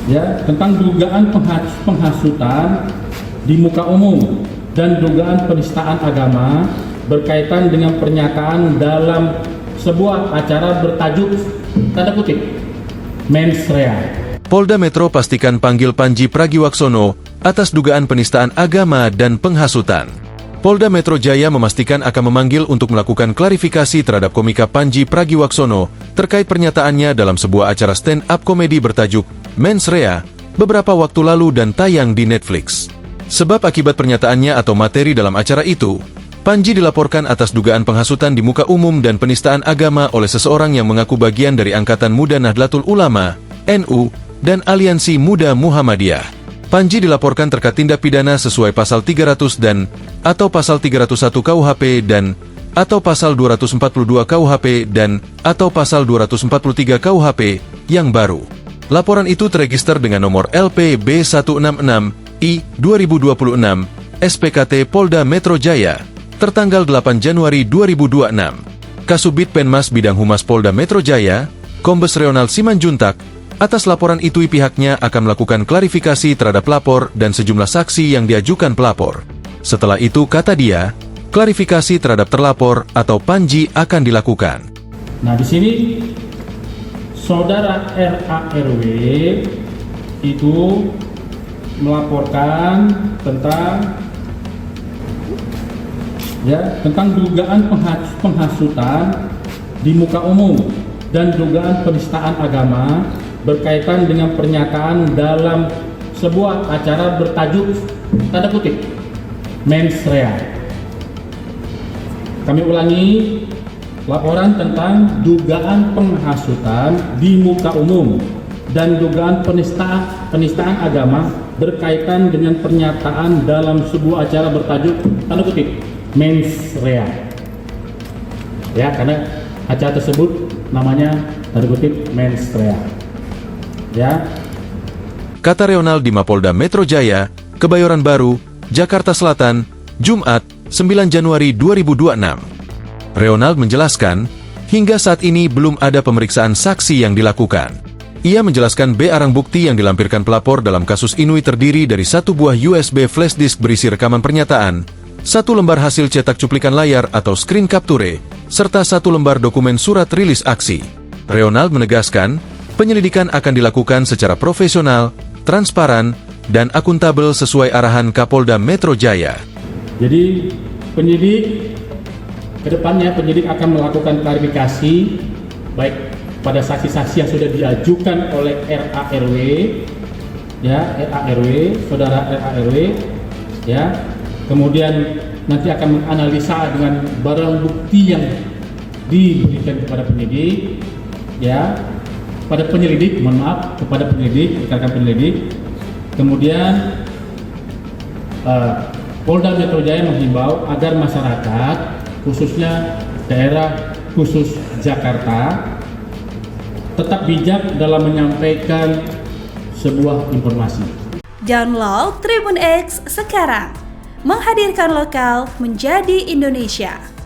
ya, tentang dugaan penghasutan di muka umum dan dugaan penistaan agama berkaitan dengan pernyataan dalam sebuah acara bertajuk tanda kutip mens rea. Polda Metro pastikan panggil Panji Pragiwaksono atas dugaan penistaan agama dan penghasutan. Polda Metro Jaya memastikan akan memanggil untuk melakukan klarifikasi terhadap komika Panji Pragiwaksono terkait pernyataannya dalam sebuah acara stand-up komedi bertajuk Mens Rea beberapa waktu lalu dan tayang di Netflix. Sebab akibat pernyataannya atau materi dalam acara itu, Panji dilaporkan atas dugaan penghasutan di muka umum dan penistaan agama oleh seseorang yang mengaku bagian dari Angkatan Muda Nahdlatul Ulama, NU, dan Aliansi Muda Muhammadiyah. Panji dilaporkan terkait tindak pidana sesuai pasal 300 dan atau pasal 301 KUHP dan atau pasal 242 KUHP dan atau pasal 243 KUHP yang baru. Laporan itu terregister dengan nomor LP B166I 2026 SPKT Polda Metro Jaya tertanggal 8 Januari 2026. Kasubit Penmas Bidang Humas Polda Metro Jaya, Kombes Reonald Simanjuntak, atas laporan itu pihaknya akan melakukan klarifikasi terhadap pelapor dan sejumlah saksi yang diajukan pelapor. Setelah itu, kata dia, klarifikasi terhadap terlapor atau Panji akan dilakukan. Nah, di sini saudara RARW itu melaporkan tentang dugaan penghasutan di muka umum dan dugaan penistaan agama berkaitan dengan pernyataan dalam sebuah acara bertajuk tanda kutip mens rea. Kami ulangi, laporan tentang dugaan penghasutan di muka umum dan dugaan penistaan agama berkaitan dengan pernyataan dalam sebuah acara bertajuk tanda kutip mens rea. Ya, karena acara tersebut namanya tanda kutip mens rea. Ya. Kata Reonald di Mapolda Metro Jaya, Kebayoran Baru, Jakarta Selatan, Jumat, 9 Januari 2026. Reonald menjelaskan, hingga saat ini belum ada pemeriksaan saksi yang dilakukan. Ia menjelaskan barang bukti yang dilampirkan pelapor dalam kasus Inui terdiri dari satu buah USB flash disk berisi rekaman pernyataan, satu lembar hasil cetak cuplikan layar atau screen capture, serta satu lembar dokumen surat rilis aksi. Reonald menegaskan, penyelidikan akan dilakukan secara profesional, transparan, dan akuntabel sesuai arahan Kapolda Metro Jaya. Jadi kedepannya penyidik akan melakukan klarifikasi baik pada saksi-saksi yang sudah diajukan oleh RARW, ya, saudara RARW, ya. Kemudian nanti akan menganalisa dengan barang bukti yang diberikan kepada penyidik, ya. Kepada penyelidik, rekan-rekan penyelidik. Kemudian Polda Metro Jaya menghimbau agar masyarakat, khususnya daerah khusus Jakarta, tetap bijak dalam menyampaikan sebuah informasi. Download Tribun X sekarang, menghadirkan lokal menjadi Indonesia.